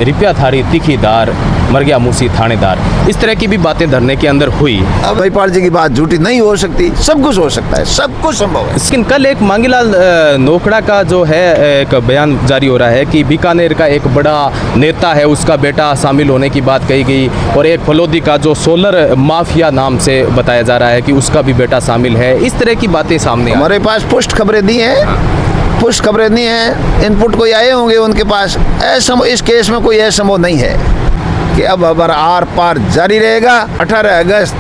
रिप्याधारी तीखीदार मर गया मूसी थानेदार, इस तरह की भी बातें धरने के अंदर हुई। अब महिपाल जी की बात झूठी नहीं हो सकती, सब कुछ हो सकता है, सब कुछ संभव है। लेकिन कल एक मांगीलाल नोखड़ा का जो है एक बयान जारी हो रहा है कि बीकानेर का एक बड़ा नेता है, उसका बेटा शामिल होने की बात कही गई, और एक फलोदी का जो सोलर माफिया नाम से बताया जा रहा है कि उसका भी बेटा शामिल है। इस तरह की बातें सामने हमारे पास पुष्ट खबरें दी हैं, पुष्ट खबरें नहीं है, इनपुट कोई आए होंगे उनके पास। ऐसा इस केस में कोई ऐसा संभव नहीं है कि अब आर पार जारी रहेगा। 18 अगस्त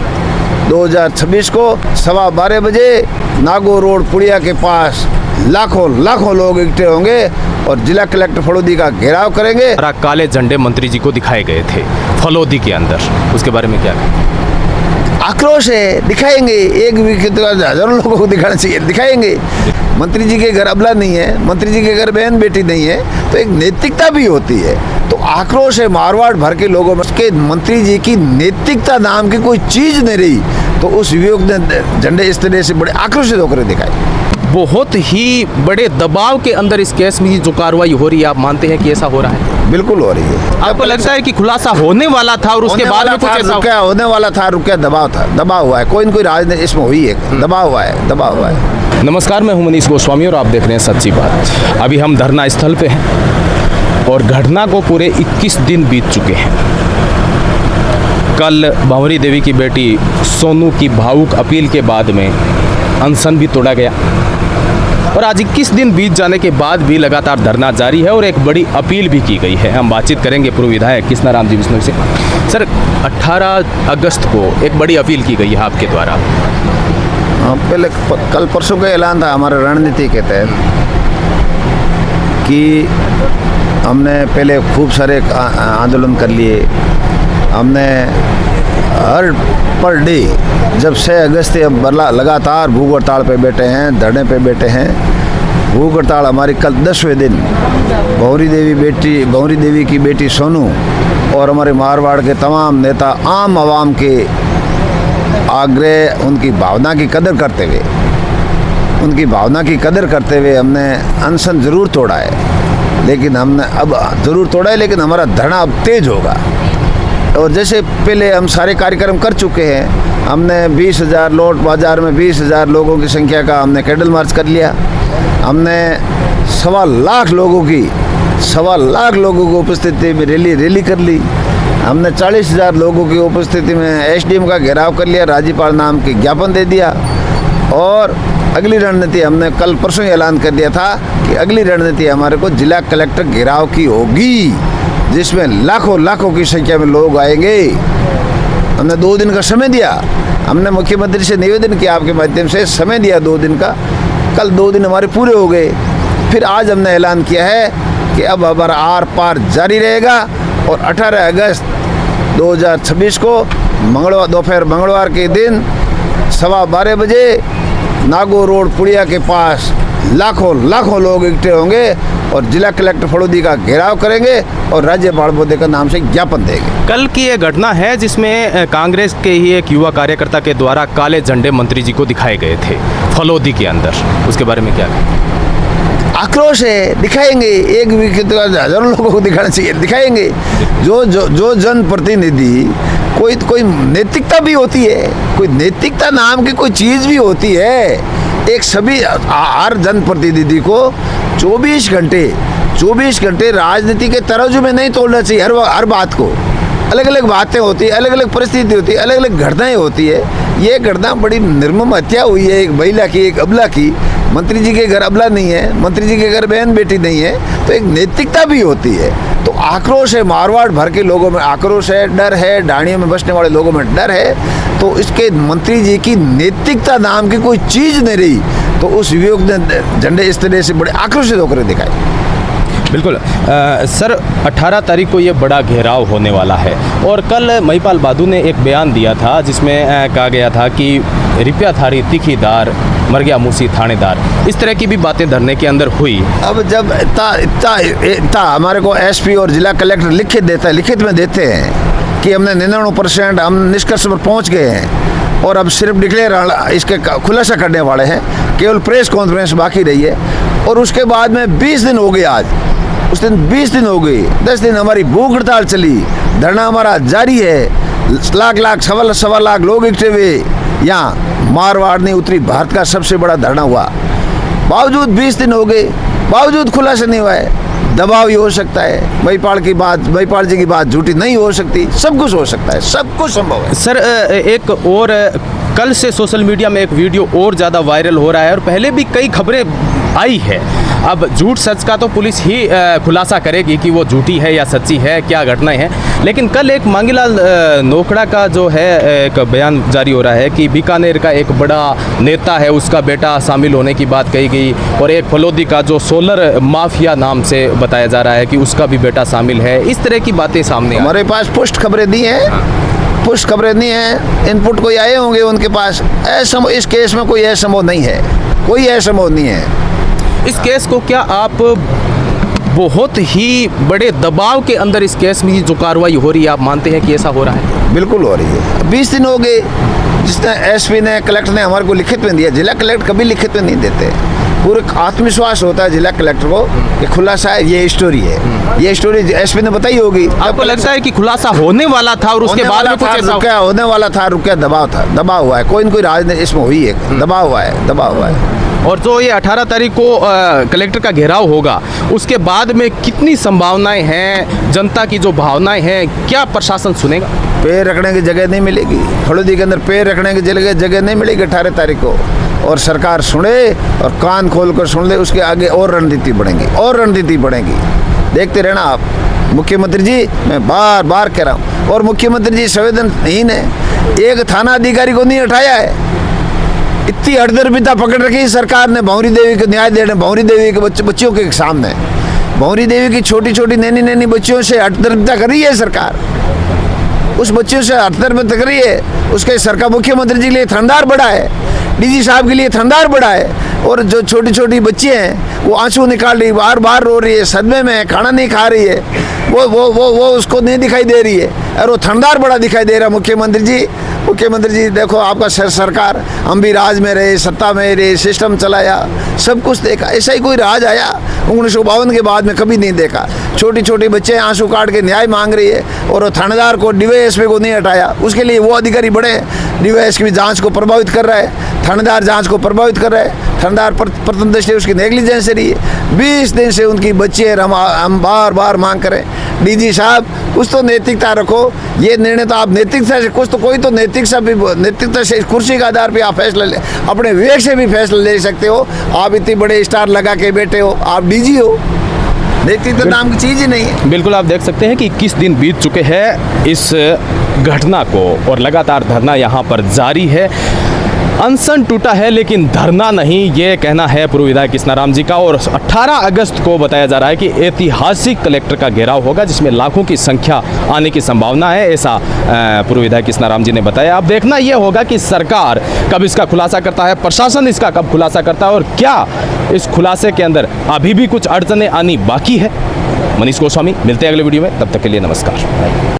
2026 को 12:15 बजे नागौर रोड पुड़िया के पास लाखों लोग इकट्ठे होंगे और जिला कलेक्टर फलोदी का घेराव करेंगे। काले झंडे मंत्री जी को दिखाए गए थे फलोदी के अंदर, उसके बारे में क्या कहें? आक्रोश है, दिखाएंगे, एक भी हजारों लोगों को दिखाना चाहिए, दिखाएंगे। मंत्री जी के घर अबला नहीं है, मंत्री जी के घर बहन बेटी नहीं है, तो एक नैतिकता भी होती है। तो आक्रोश है मारवाड़ भर के लोगों में कि मंत्री जी की नैतिकता नाम की कोई चीज नहीं रही, तो उस युवक ने झंडे इस तरह से बड़े आक्रोशित होकर दिखाए। बहुत ही बड़े दबाव के अंदर इस केस में जो कार्रवाई हो रही है, आप मानते हैं कि ऐसा हो रहा है? बिल्कुल हो रही है। आपको लगता है कि खुलासा होने वाला था और उसके बाद में कुछ ऐसा होने वाला था, रुका दबाव था, दबाव हुआ है, कोई न कोई राजनीति इसमें हुई है, दबाव हुआ है। नमस्कार, मैं हूं मनीष गोस्वामी और आप देख रहे हैं सच्ची बात। अभी हम धरना स्थल पे हैं और घटना को पूरे 21 दिन बीत चुके हैं। कल भंवरी देवी की बेटी सोनू की भावुक अपील के बाद में अनशन भी तोड़ा गया और आज 21 दिन बीत जाने के बाद भी लगातार धरना जारी है और एक बड़ी अपील भी की गई है। हम बातचीत करेंगे पूर्व विधायक कृष्णाराम जी बिश्नोई से। सर, 18 अगस्त को एक बड़ी अपील की गई है आपके द्वारा। पहले कल परसों का ऐलान था हमारे रणनीति के तहत कि हमने पहले खूब सारे आंदोलन कर लिए। हमने हर पर डे जब 6 अगस्त से अब लगातार भूख हड़ताल पे बैठे हैं, धरने पे बैठे हैं। भूख हड़ताल हमारी कल 10वें दिन भंवरी देवी की बेटी सोनू और हमारे मारवाड़ के तमाम नेता आम आवाम के आग्रह, उनकी भावना की कदर करते हुए हमने अनशन ज़रूर तोड़ा है, लेकिन हमारा धरना अब तेज होगा। और जैसे पहले हम सारे कार्यक्रम कर चुके हैं, हमने 20,000 लोट बाज़ार में 20,000 लोगों की संख्या का हमने कैंडल मार्च कर लिया। हमने 1.25 लाख लोगों की उपस्थिति में रैली कर ली। हमने 40,000 लोगों की उपस्थिति में एसडीएम का घेराव कर लिया, राज्यपाल नाम के ज्ञापन दे दिया। और अगली रणनीति हमने कल परसों ही ऐलान कर दिया था कि अगली रणनीति हमारे को जिला कलेक्टर घेराव की होगी, जिसमें लाखों की संख्या में लोग आएंगे। हमने 2 दिन का समय दिया, हमने मुख्यमंत्री से निवेदन किया, आपके माध्यम से समय दिया 2 दिन का। कल 2 दिन हमारे पूरे हो गए। फिर आज हमने ऐलान किया है कि अब हमारा आर पार जारी रहेगा और 18 अगस्त 2026 को दोपहर मंगलवार के दिन 12:15 बजे नागौर रोड पुड़िया के पास लाखों लोग इकट्ठे होंगे और जिला कलेक्टर फलोदी का घेराव करेंगे और राज्यपाल महोदय का नाम से ज्ञापन देंगे। कल की ये घटना है जिसमें कांग्रेस के ही एक युवा कार्यकर्ता के द्वारा काले झंडे मंत्री जी को दिखाए गए थे फलोदी के अंदर, उसके बारे में क्या कहें? आक्रोश है, दिखाएंगे, एक भी हजारों लोगों को दिखाना चाहिए, दिखाएंगे। जो जनप्रतिनिधि कोई नैतिकता भी होती है, कोई नैतिकता नाम की कोई चीज़ भी होती है। एक सभी हर जनप्रतिनिधि को 24 घंटे राजनीति के तराजू में नहीं तोड़ना चाहिए। हर बात को अलग अलग बातें होती है, अलग अलग परिस्थिति होती है, अलग अलग घटनाएं होती है। ये घटना बड़ी निर्मम हत्या हुई है, एक महिला की, एक अबला की। मंत्री जी के घर अबला नहीं है, मंत्री जी के घर बहन बेटी नहीं है, तो एक नैतिकता भी होती है। तो आक्रोश है मारवाड़ भर के लोगों में, आक्रोश है, डर है, ढाणियों में बसने वाले लोगों में डर है। तो इसके मंत्री जी की नैतिकता नाम की कोई चीज़ नहीं रही, तो उस युवक ने झंडे इस तरह से बड़े आक्रोशित होकर दिखाए। बिल्कुल सर, 18 तारीख को ये बड़ा घेराव होने वाला है और कल महिपाल बादू ने एक बयान दिया था जिसमें कहा गया था कि रिप्याधारी तीखीदार मर गया मूसी थानेदार, इस तरह की भी बातें धरने के अंदर हुई। अब जब इतना हमारे को एसपी और जिला कलेक्टर लिखित में देते हैं कि हमने 99% हम निष्कर्ष पर पहुँच गए हैं और अब सिर्फ डिक्लेयर इसके खुलासा करने वाले हैं, केवल प्रेस कॉन्फ्रेंस बाकी रही है। और उसके बाद में 20 दिन हो गए आज, उस उस दिन 20 दिन हो गए, 10 दिन हमारी भूख हड़ताल चली, धरना हमारा जारी है। लाख सवा लाख लोग इकट्ठे हुए, यहाँ मारवाड़ नहीं उतरी, भारत का सबसे बड़ा धरना हुआ। बावजूद 20 दिन हो गए, बावजूद खुलासा नहीं हुआ है। दबाव ही हो सकता है, महिपाल जी की बात झूठी नहीं हो सकती, सब कुछ हो सकता है, सब कुछ संभव है। सर एक और कल से सोशल मीडिया में एक वीडियो और ज़्यादा वायरल हो रहा है और पहले भी कई खबरें आई है। अब झूठ सच का तो पुलिस ही खुलासा करेगी कि वो झूठी है या सच्ची है, क्या घटनाएं हैं। लेकिन कल एक मांगीलाल नोखड़ा का जो है एक बयान जारी हो रहा है कि बीकानेर का एक बड़ा नेता है, उसका बेटा शामिल होने की बात कही गई, और एक फलोदी का जो सोलर माफिया नाम से बताया जा रहा है कि उसका भी बेटा शामिल है। इस तरह की बातें सामने हमारे पास पुष्ट खबरें दी हैं, पुष्ट खबरें दी हैं, इनपुट कोई आए होंगे उनके पास। इस केस में कोई असंभव नहीं है, कोई असंभव नहीं है। इस केस को क्या आप बहुत ही बड़े दबाव के अंदर इस केस में जो कार्रवाई हो रही है, आप मानते हैं कि ऐसा हो रहा है? बिल्कुल हो रही है। 20 दिन हो गए, जिसने एसपी ने, कलेक्टर ने हमारे को लिखित में दिया। जिला कलेक्टर कभी लिखित में नहीं देते। पूरे आत्मविश्वास होता है जिला कलेक्टर को कि खुलासा है, ये स्टोरी है, ये स्टोरी एसपी ने बताई होगी। आपको लगता है कि खुलासा होने वाला था और उसके बाद में कुछ ऐसा रुका होने वाला था, रुका, दबाव था, दबाव हुआ है, कोई न कोई राजनीति इसमें हुई है, दबाव हुआ है, दबाव हुआ है। और जो ये 18 तारीख को कलेक्टर का घेराव होगा, उसके बाद में कितनी संभावनाएं हैं, जनता की जो भावनाएं हैं, क्या प्रशासन सुनेगा? पैर रखने की जगह नहीं मिलेगी, फलोदी के अंदर पैर रखने की जगह नहीं मिलेगी 18 तारीख को। और सरकार सुने और कान खोल कर सुन ले, उसके आगे और रणनीति बढ़ेंगी, और रणनीति बढ़ेगी। देखते रहना आप। मुख्यमंत्री जी, मैं बार बार कह रहा हूँ, और मुख्यमंत्री जी संवेदनहीन है, एक थाना अधिकारी को नहीं हटाया है। इतनी अड़दरबिता पकड़ रखी सरकार ने भंवरी देवी को न्याय देने, भंवरी देवी के बच्चियों के सामने, भंवरी देवी की छोटी छोटी नैनी बच्चियों से अड़दरबिता कर रही है सरकार। उस बच्चियों से अड़दरबिता कर रही है। उसके सरकार मुख्यमंत्री जी के लिए थानेदार बड़ा है, डीजी साहब के लिए थानेदार बड़ा है, और जो छोटी छोटी बच्ची हैं वो आंसू निकाल रही, बार बार रो रही है, सदमे में है, खाना नहीं खा रही है, वो उसको नहीं दिखाई दे रही है, और वो थानेदार बड़ा दिखाई दे रहा है। मुख्यमंत्री जी देखो, आपका सरकार, हम भी राज में रहे, सत्ता में रहे, सिस्टम चलाया, सब कुछ देखा। ऐसा ही कोई राज आया 1952 के बाद में कभी नहीं देखा। छोटी छोटी बच्चे आंसू काट के न्याय मांग रही है, और वो थानेदार को, डीवाईएसपी को नहीं हटाया। उसके लिए वो अधिकारी बड़े, डीवाईएसपी जांच को प्रभावित कर रहा है, थानेदार जांच को प्रभावित कर रहा है, थानेदार प्रथम दृष्टि उसकी नेग्लिजेंस रही है। 20 दिन से उनकी बच्ची है, हम बार बार मांग करें, डीजी साहब कुछ तो नैतिकता रखो। ये निर्णय तो आप नैतिकता से, कुछ तो कोई तो नैतिकता से, कुर्सी के आधार पे आप फैसला ले, अपने विवेक से भी फैसला ले सकते हो। आप इतने बड़े स्टार लगा के बैठे हो, आप डीजी हो, नैतिकता नाम की चीज़ ही नहीं है। बिल्कुल, आप देख सकते हैं कि 21 दिन बीत चुके हैं इस घटना को, और लगातार धरना यहाँ पर जारी है। अनशन टूटा है लेकिन धरना नहीं, ये कहना है पूर्व विधायक कृष्णाराम जी का। और 18 अगस्त को बताया जा रहा है कि ऐतिहासिक कलेक्टर का घेराव होगा, जिसमें लाखों की संख्या आने की संभावना है, ऐसा पूर्व विधायक कृष्णाराम जी ने बताया। अब देखना यह होगा कि सरकार कब इसका खुलासा करता है, प्रशासन इसका कब खुलासा करता है, और क्या इस खुलासे के अंदर अभी भी कुछ अड़चनें आनी बाकी है। मनीष गोस्वामी, मिलते हैं अगले वीडियो में, तब तक के लिए नमस्कार।